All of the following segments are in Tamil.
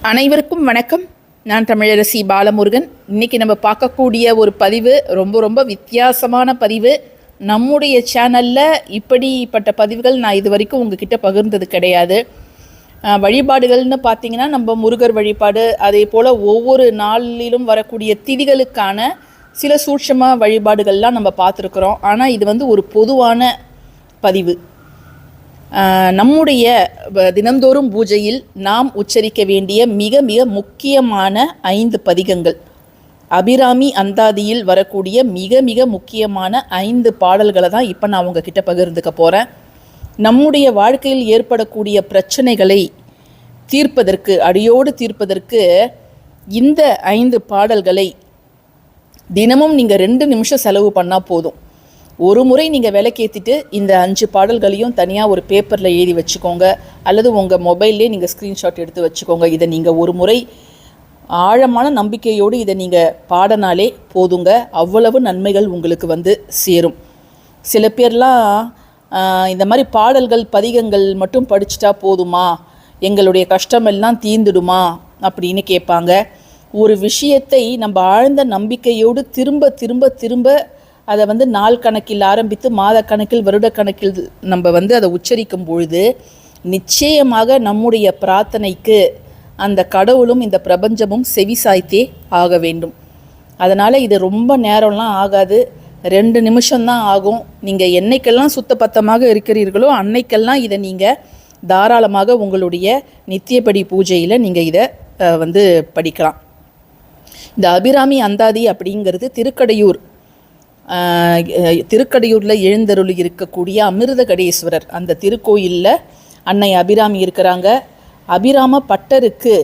அனைவருக்கும் வணக்கம். நான் தமிழரசி பாலமுருகன். இன்றைக்கி நம்ம பார்க்கக்கூடிய ஒரு பதிவு ரொம்ப வித்தியாசமான பதிவு. நம்முடைய சேனலில் இப்படிப்பட்ட பதிவுகள் நான் இது வரைக்கும் உங்ககிட்ட பகிர்ந்தது கிடையாது. வழிபாடுகள்னு பார்த்திங்கன்னா நம்ம முருகர் வழிபாடு, அதே போல் ஒவ்வொரு நாளிலும் வரக்கூடிய திதிகளுக்கான சில சூட்சம வழிபாடுகள்லாம் நம்ம பார்த்துருக்குறோம். ஆனால் இது ஒரு பொதுவான பதிவு. நம்முடைய தினந்தோறும் பூஜையில் நாம் உச்சரிக்க வேண்டிய மிக மிக முக்கியமான 5 பதிகங்கள், அபிராமி அந்தாதியில் வரக்கூடிய மிக மிக முக்கியமான 5 பாடல்களை தான் இப்போ நான் உங்ககிட்ட பகிர்ந்துக்க போகிறேன். நம்முடைய வாழ்க்கையில் ஏற்படக்கூடிய பிரச்சனைகளை தீர்ப்பதற்கு, அடியோடு தீர்ப்பதற்கு இந்த 5 பாடல்களை தினமும் நீங்கள் 2 நிமிஷம் செலவு பண்ணால் போதும். ஒரு முறை நீங்கள் விளக்கேற்றிட்டு இந்த 5 பாடல்களையும் தனியாக ஒரு பேப்பரில் எழுதி வச்சுக்கோங்க, அல்லது உங்கள் மொபைல்லே நீங்கள் ஸ்க்ரீன்ஷாட் எடுத்து வச்சுக்கோங்க. இதை நீங்கள் ஒரு முறை ஆழமான நம்பிக்கையோடு இதை நீங்கள் பாடினாலே போதுங்க. அவ்வளவு நன்மைகள் உங்களுக்கு சேரும். சில பேர்லாம் இந்த மாதிரி பாடல்கள் பதிகங்கள் மட்டும் படிச்சுட்டா போதுமா, எங்களுடைய கஷ்டமெல்லாம் தீர்ந்துடுமா அப்படின்னு கேட்பாங்க. ஒரு விஷயத்தை நம்ம ஆழ்ந்த நம்பிக்கையோடு திரும்ப திரும்ப திரும்ப அதை நாள் கணக்கில் ஆரம்பித்து மாத கணக்கில் வருட கணக்கில் நம்ம அதை உச்சரிக்கும் பொழுது நிச்சயமாக நம்முடைய பிரார்த்தனைக்கு அந்த கடவுளும் இந்த பிரபஞ்சமும் செவிசாய்த்தே ஆக வேண்டும். அதனால் இது ரொம்ப நேரம்லாம் ஆகாது, 2 நிமிஷம்தான் ஆகும். நீங்கள் என்னைக்கெல்லாம் சுத்தபத்தமாக இருக்கிறீர்களோ அன்னைக்கெல்லாம் இதை நீங்கள் தாராளமாக உங்களுடைய நித்தியப்படி பூஜையில் நீங்கள் இதை படிக்கலாம். இந்த அபிராமி அந்தாதி அப்படிங்கிறது திருக்கடையூரில் எழுந்தருளி இருக்கக்கூடிய அமிர்தகடேஸ்வரர் அந்த திருக்கோயிலில் அன்னை அபிராமி இருக்கிறாங்க. அபிராம பட்டருக்கு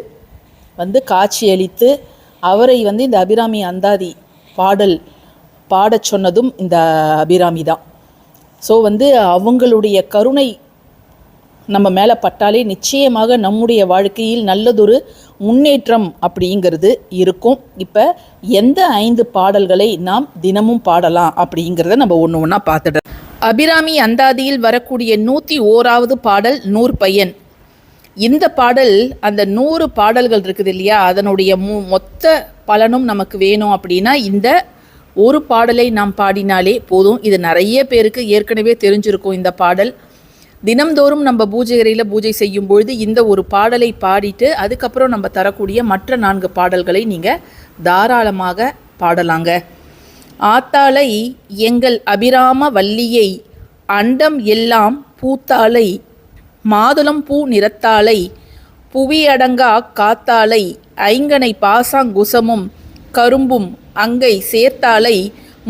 காட்சியளித்து அவரை இந்த அபிராமி அந்தாதி பாடச் சொன்னதும் இந்த அபிராமி தான். ஸோ அவங்களுடைய கருணை நம்ம மேலே பட்டாலே நிச்சயமாக நம்முடைய வாழ்க்கையில் நல்லதொரு முன்னேற்றம் அப்படிங்கிறது இருக்கும். இப்போ எந்த 5 பாடல்களை நாம் தினமும் பாடலாம் அப்படிங்கிறத நம்ம ஒன்று ஒன்றா பார்த்துடுறோம். அபிராமி அந்தாதியில் வரக்கூடிய 101வது பாடல் நூற்பயன். இந்த பாடல் அந்த 100 பாடல்கள் இருக்குது இல்லையா, அதனுடைய மொத்த பலனும் நமக்கு வேணும் அப்படின்னா இந்த ஒரு பாடலை நாம் பாடினாலே போதும். இது நிறைய பேருக்கு ஏற்கனவே தெரிஞ்சிருக்கும். இந்த பாடல் தினம்தோறும் நம்ம பூஜை அறையில் பூஜை செய்யும் பொழுது இந்த ஒரு பாடலை பாடிட்டு அதுக்கப்புறம் நம்ம தரக்கூடிய மற்ற 4 பாடல்களை நீங்கள் தாராளமாக பாடலாங்க. ஆத்தாளை எங்கள் அபிராம வல்லியை அண்டம் எல்லாம் பூத்தாளை மாதுளம் பூ நிறத்தாளை புவியடங்கா காத்தாளை ஐங்கனை பாசாங்குசமும் கரும்பும் அங்கை சேர்த்தாளை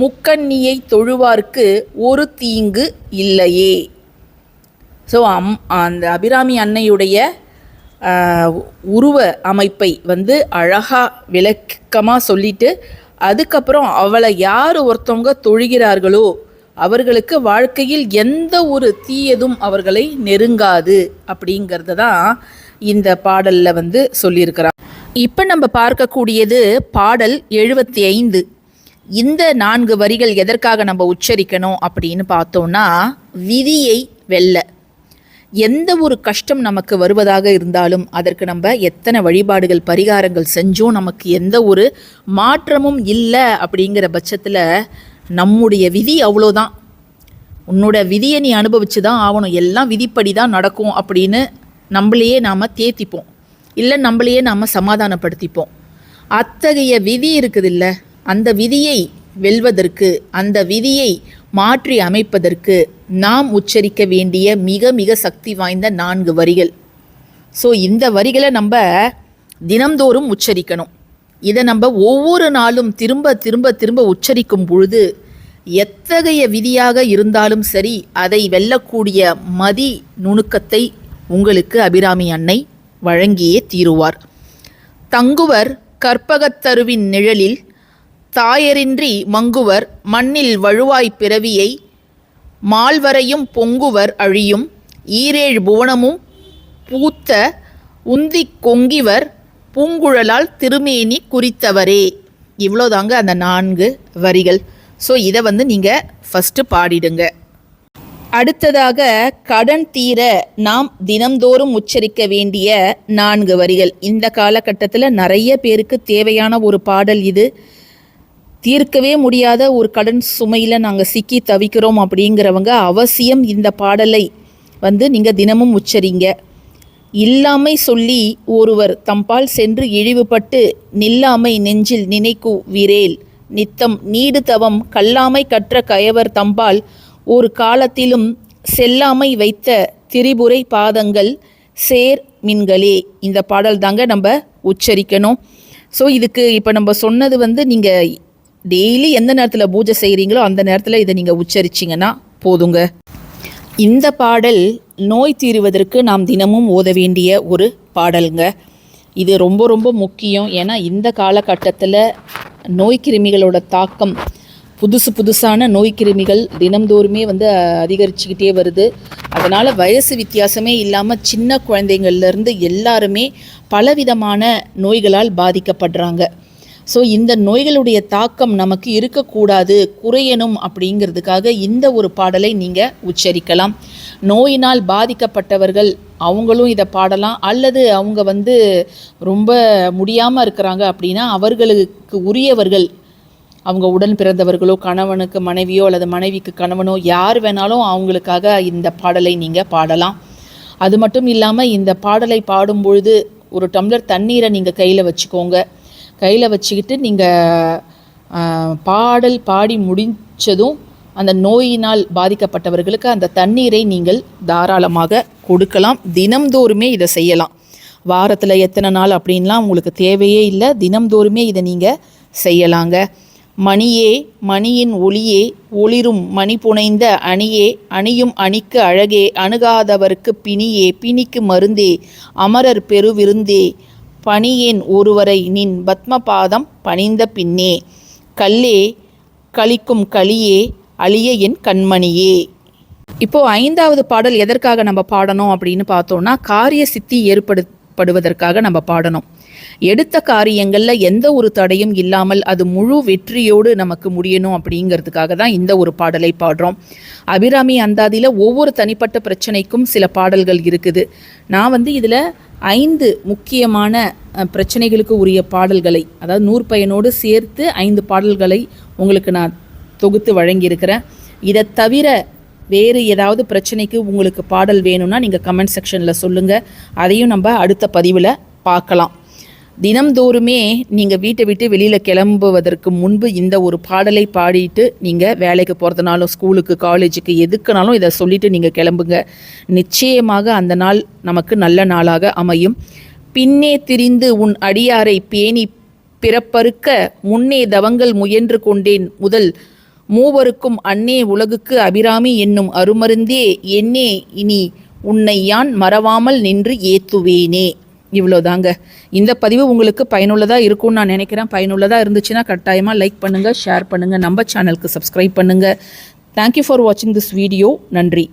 முக்கண்ணியை தொழுவார்க்கு ஒரு தீங்கு இல்லையே. ஸோ அந்த அபிராமி அன்னையுடைய உருவ அமைப்பை அழகாக விளக்கமாக சொல்லிட்டு அதுக்கப்புறம் அவளை யார் ஒருத்தவங்க தொழுகிறார்களோ அவர்களுக்கு வாழ்க்கையில் எந்த ஒரு தீயதும் அவர்களை நெருங்காது அப்படிங்கிறத தான் இந்த பாடலில் சொல்லியிருக்கிறார். இப்போ நம்ம பார்க்கக்கூடியது பாடல் 75. இந்த 4 வரிகள் எதற்காக நம்ம உச்சரிக்கணும் அப்படின்னு பார்த்தோன்னா, விதியை வெல்ல, எந்த ஒரு கஷ்டம் நமக்கு வருவதாக இருந்தாலும் அதற்கு நம்ம எத்தனை வழிபாடுகள் பரிகாரங்கள் செஞ்சோம் நமக்கு எந்த ஒரு மாற்றமும் இல்லை அப்படிங்கிற பட்சத்தில் நம்முடைய விதி அவ்வளோதான், உன்னோட விதியை நீ அனுபவிச்சு தான் ஆகணும், எல்லாம் விதிப்படி தான் நடக்கும் அப்படின்னு நம்மளையே நாம் தேத்திப்போம், இல்லை நம்மளையே நாம் சமாதானப்படுத்திப்போம். அத்தகைய விதி இருக்குது இல்லை, அந்த விதியை வெல்வதற்கு, அந்த விதியை மாற்றி அமைப்பதற்கு நாம் உச்சரிக்க வேண்டிய மிக மிக சக்தி வாய்ந்த 4 வரிகள். ஸோ இந்த வரிகளை நம்ம தினம்தோறும் உச்சரிக்கணும். இதை நம்ம ஒவ்வொரு நாளும் திரும்ப திரும்ப திரும்ப உச்சரிக்கும் பொழுது எத்தகைய விதியாக இருந்தாலும் சரி அதை வெல்லக்கூடிய மதி நுணுக்கத்தை உங்களுக்கு அபிராமி அன்னை வழங்கியே தீருவார். தங்குவர் கற்பகத்தருவின் நிழலில் தாயரின்றி மங்குவர் மண்ணில் வழுவாய் பிறவியை மால்வரையும் பொங்குவர் அழியும் ஈரேழு புவனமும் பூத்த உந்தி கொங்கிவர் பூங்குழலால் திருமேனி குறித்தவரே. இவ்வளோதாங்க அந்த 4 வரிகள். ஸோ இதை நீங்கள் ஃபஸ்ட்டு பாடிடுங்க. அடுத்ததாக கடன் தீர நாம் தினம்தோறும் உச்சரிக்க வேண்டிய 4 வரிகள். இந்த காலகட்டத்தில் நிறைய பேருக்கு தேவையான ஒரு பாடல் இது. தீர்க்கவே முடியாத ஒரு கடன் சுமையில் நாங்கள் சிக்கி தவிக்கிறோம் அப்படிங்கிறவங்க அவசியம் இந்த பாடலை நீங்கள் தினமும் உச்சரிங்க. இல்லாமை சொல்லி ஒருவர் தம்பால் சென்று இழிவுபட்டு நில்லாமை நெஞ்சில் நினைக்கு விரேல் நித்தம் நீடு தவம் கல்லாமை கற்ற கயவர் தம்பால் ஒரு காலத்திலும் செல்லாமை வைத்த திரிபுரை பாதங்கள் சேர் மின்களே. இந்த பாடல் தாங்க நம்ம உச்சரிக்கணும். ஸோ இதுக்கு இப்போ நம்ம சொன்னது நீங்கள் டெய்லி எந்த நேரத்தில் பூஜை செய்கிறீங்களோ அந்த நேரத்தில் இதை நீங்கள் உச்சரிச்சிங்கன்னா போதுங்க. இந்த பாடல் நோய் தீருவதற்கு நாம் தினமும் ஓத வேண்டிய ஒரு பாடலுங்க. இது ரொம்ப ரொம்ப முக்கியம். ஏன்னா இந்த காலகட்டத்தில் நோய் கிருமிகளோட தாக்கம் புதுசான நோய் கிருமிகள் தினம்தோறுமே அதிகரிச்சுக்கிட்டே வருது. அதனால் வயசு வித்தியாசமே இல்லாமல் சின்ன குழந்தைங்கள்லேருந்து எல்லாருமே பலவிதமான நோய்களால் பாதிக்கப்படுறாங்க. ஸோ இந்த நோய்களுடைய தாக்கம் நமக்கு இருக்கக்கூடாது, குறையணும் அப்படிங்கிறதுக்காக இந்த ஒரு பாடலை நீங்கள் உச்சரிக்கலாம். நோயினால் பாதிக்கப்பட்டவர்கள் அவங்களும் இதை பாடலாம். அல்லது அவங்க ரொம்ப முடியாமல் இருக்கிறாங்க அப்படின்னா அவர்களுக்கு உரியவர்கள், அவங்க உடன் பிறந்தவர்களோ கணவனுக்கு மனைவியோ அல்லது மனைவிக்கு கணவனோ யார் வேணாலும் அவங்களுக்காக இந்த பாடலை நீங்கள் பாடலாம். அது மட்டும் இல்லாமல் இந்த பாடலை பாடும்பொழுது ஒரு டம்ளர் தண்ணீரை நீங்கள் கையில் வச்சுக்கோங்க. கையில் வச்சுக்கிட்டு நீங்கள் பாடல் பாடி முடித்ததும் அந்த நோயினால் பாதிக்கப்பட்டவர்களுக்கு அந்த தண்ணீரை நீங்கள் தாராளமாக கொடுக்கலாம். தினம்தோறுமே இதை செய்யலாம். வாரத்தில் எத்தனை நாள் அப்படின்லாம் உங்களுக்கு தேவையே இல்லை. தினம்தோறுமே இதை நீங்கள் செய்யலாங்க. மணியே மணியின் ஒளியே ஒளிரும் மணி புனைந்த அணியே அணியும் அணிக்கு அழகே அணுகாதவர்க்கு பிணியே பிணிக்கு மருந்தே அமரர் பெருவிருந்தே பணியேன் ஒருவரை நின் பத்மபாதம் பணிந்த பின்னே கல்லே கலிக்கும் களியே அழிய என் கண்மணியே. இப்போது 5வது பாடல் எதற்காக நம்ம பாடணும் அப்படின்னு பார்த்தோன்னா காரிய சித்தி ஏற்படுவதற்காக நம்ம பாடணும். எடுத்த காரியங்களில் எந்த ஒரு தடையும் இல்லாமல் அது முழு வெற்றியோடு நமக்கு முடியணும் அப்படிங்கிறதுக்காக தான் இந்த ஒரு பாடலை பாடுறோம். அபிராமி அந்தாதியில் ஒவ்வொரு தனிப்பட்ட பிரச்சனைக்கும் சில பாடல்கள் இருக்குது. நான் இதில் 5 முக்கியமான பிரச்சனைகளுக்கு உரிய பாடல்களை, அதாவது 100 பயனோடு சேர்த்து 5 பாடல்களை உங்களுக்கு நான் தொகுத்து வழங்கியிருக்கிறேன். இதை தவிர வேறு ஏதாவது பிரச்சனைக்கு உங்களுக்கு பாடல் வேணும்னா நீங்கள் கமெண்ட் செக்ஷனில் சொல்லுங்கள். அதையும் நம்ம அடுத்த பதிவில் பார்க்கலாம். தினம்தோறுமே நீங்கள் வீட்டை விட்டு வெளியில் கிளம்புவதற்கு முன்பு இந்த ஒரு பாடலை பாடிட்டு நீங்கள் வேலைக்கு போகிறதுனாலும் ஸ்கூலுக்கு காலேஜுக்கு எதுக்குனாலும் இதை சொல்லிவிட்டு நீங்கள் கிளம்புங்க. நிச்சயமாக அந்த நாள் நமக்கு நல்ல நாளாக அமையும். பின்னே திரிந்து உன் அடியாரை பேணி பிறப்பறுக்க முன்னே தவங்கள் முயன்று கொண்டேன் முதல் மூவருக்கும் அன்னே உலகுக்கு அபிராமி என்னும் அருமருந்தே என்னே இனி உன்னை யான் மறவாமல் நின்று ஏத்துவேனே. இவ்வளோதாங்க. இந்த பதிவு உங்களுக்கு பயனுள்ளதாக இருக்கும்னு நான் நினைக்கிறேன். பயனுள்ளதாக இருந்துச்சுன்னா கட்டாயமாக லைக் பண்ணுங்கள், ஷேர் பண்ணுங்கள், நம்ம சேனலுக்கு சப்ஸ்கிரைப் பண்ணுங்கள். தேங்க்யூ ஃபார் வாட்சிங் திஸ் வீடியோ. நன்றி.